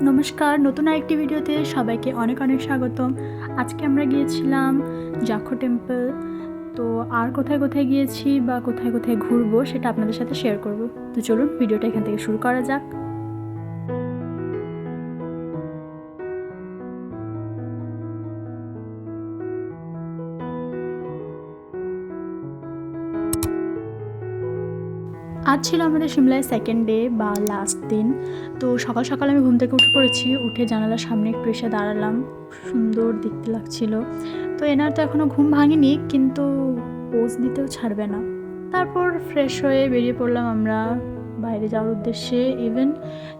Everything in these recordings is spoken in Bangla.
নমস্কার, নতুন আরেকটি ভিডিওতে সবাইকে অনেক অনেক স্বাগতম। আজকে আমরা গিয়েছিলাম জাখো টেম্পল। তো আর কোথায় কোথায় গিয়েছি বা কোথায় কোথায় ঘুরবো সেটা আপনাদের সাথে শেয়ার করব। তো চলুন ভিডিওটা এখান থেকে শুরু করা যাক। আজ ছিল আমাদের সিমলায় সেকেন্ড ডে বা লাস্ট দিন। তো সকাল সকাল আমি ঘুম থেকে উঠে পড়েছি, উঠে জানালার সামনে একটু এসে দাঁড়ালাম। সুন্দর দেখতে লাগছিল। তো এনার তো এখনও ঘুম ভাঙেনি, কিন্তু পোজ দিতেও ছাড়বে না। তারপর ফ্রেশ হয়ে বেরিয়ে পড়লাম আমরা বাইরে যাওয়ার উদ্দেশ্যে, ইভেন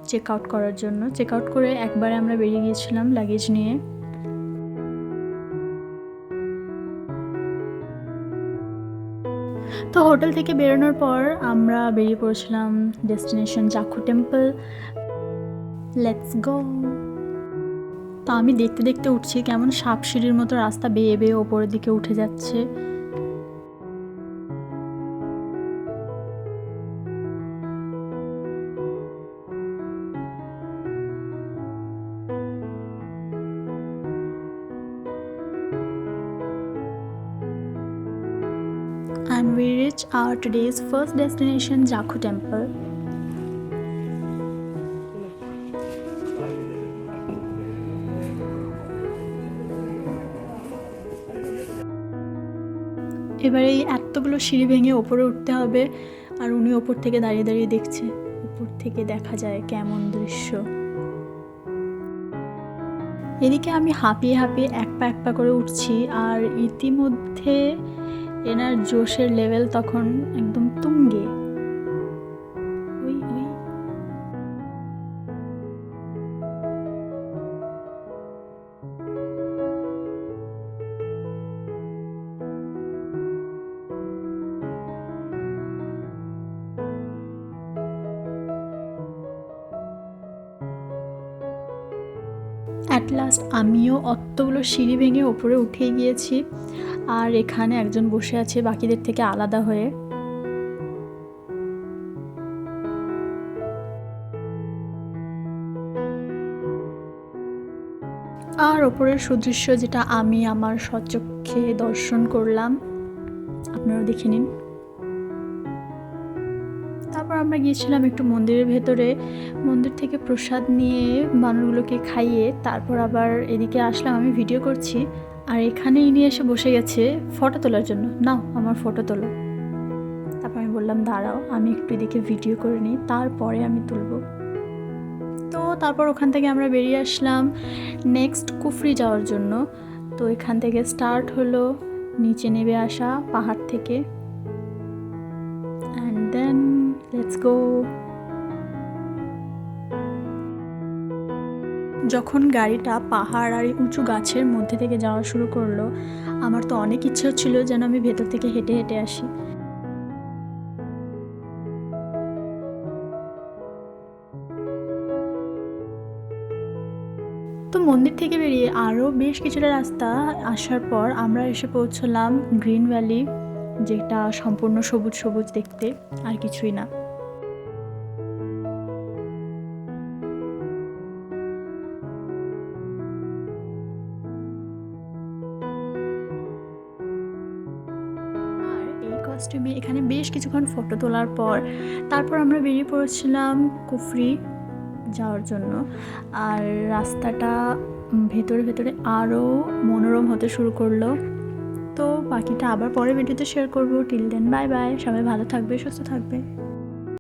চেক আউট করার জন্য। চেক আউট করে একবারে আমরা বেরিয়ে গিয়েছিলাম লাগেজ নিয়ে। তো হোটেল থেকে বেরোনোর পর আমরা বেরিয়ে পড়েছিলাম ডেস্টিনেশন জাখো টেম্পল। Let's go. তো আমি দেখতে দেখতে উঠছি, কেমন সাপ সিঁড়ির মতো রাস্তা বেয়ে বেয়ে ওপরের দিকে উঠে যাচ্ছে। And we reach our today's first destination, Jakho Temple. এবারে এই এতগুলো সিঁড়ি ভেঙে ওপরে উঠতে হবে, আর উনি ওপর থেকে দাঁড়িয়ে দাঁড়িয়ে দেখছে। উপর থেকে দেখা যায় কেমন দৃশ্য। এদিকে আমি হাঁপিয়ে হাঁপিয়ে এক পা করে উঠছি, আর ইতিমধ্যে এনার জোশের লেভেল তখন একদম তুঙ্গে। ওই ওই অ্যাট লাস্ট আমিও অতগুলো সিঁড়ি ভেঙে ওপরে উঠে গিয়েছি, আর এখানে একজন বসে আছে বাকিদের থেকে আলাদা হয়ে। আর ওপরের সুদৃশ্য যেটা আমি আমার স্বচক্ষে দর্শন করলাম, আপনারাও দেখে নিন। তারপর আমরা গিয়েছিলাম একটু মন্দিরের ভেতরে, মন্দির থেকে প্রসাদ নিয়ে বানরগুলোকে খাইয়ে তারপর আবার এদিকে আসলাম। আমি ভিডিও করছি, আর এখানে ইনি এসে বসে গেছে ফটো তোলার জন্য। নাও আমার ফটো তোলো। তারপর আমি বললাম দাঁড়াও, আমি একটু এদিকে ভিডিও করে নিই, তারপরে আমি তুলব। তো তারপর ওখান থেকে আমরা বেরিয়ে আসলাম নেক্সট কুফরি যাওয়ার জন্য। তো এখান থেকে স্টার্ট হলো নিচে নেমে আসা পাহাড় থেকে, অ্যান্ড দেন লেটস গো। যখন গাড়িটা পাহাড় আর উঁচু গাছের মধ্যে থেকে যাওয়া শুরু করলো, আমার তো অনেক ইচ্ছে হচ্ছিল যেন আমি ভেতর থেকে হেঁটে হেঁটে আসি। তো মন্দির থেকে বেরিয়ে আরও বেশ কিছুটা রাস্তা আসার পর আমরা এসে পৌঁছলাম গ্রিন ভ্যালি, যেটা সম্পূর্ণ সবুজ সবুজ দেখতে, আর কিছুই না। আর এই কস্টিউমে এখানে বেশ কিছুক্ষণ ফটো তোলার পর তারপর আমরা বেরিয়ে পড়েছিলাম কুফরি যাওয়ার জন্য। আর রাস্তাটা ভেতরে ভেতরে আরও মনোরম হতে শুরু করলো। তো বাকিটা আবার পরে ভিডিওতে শেয়ার করবো। টিল দেন বাই বাই, সবাই ভালো থাকবে, সুস্থ থাকবে।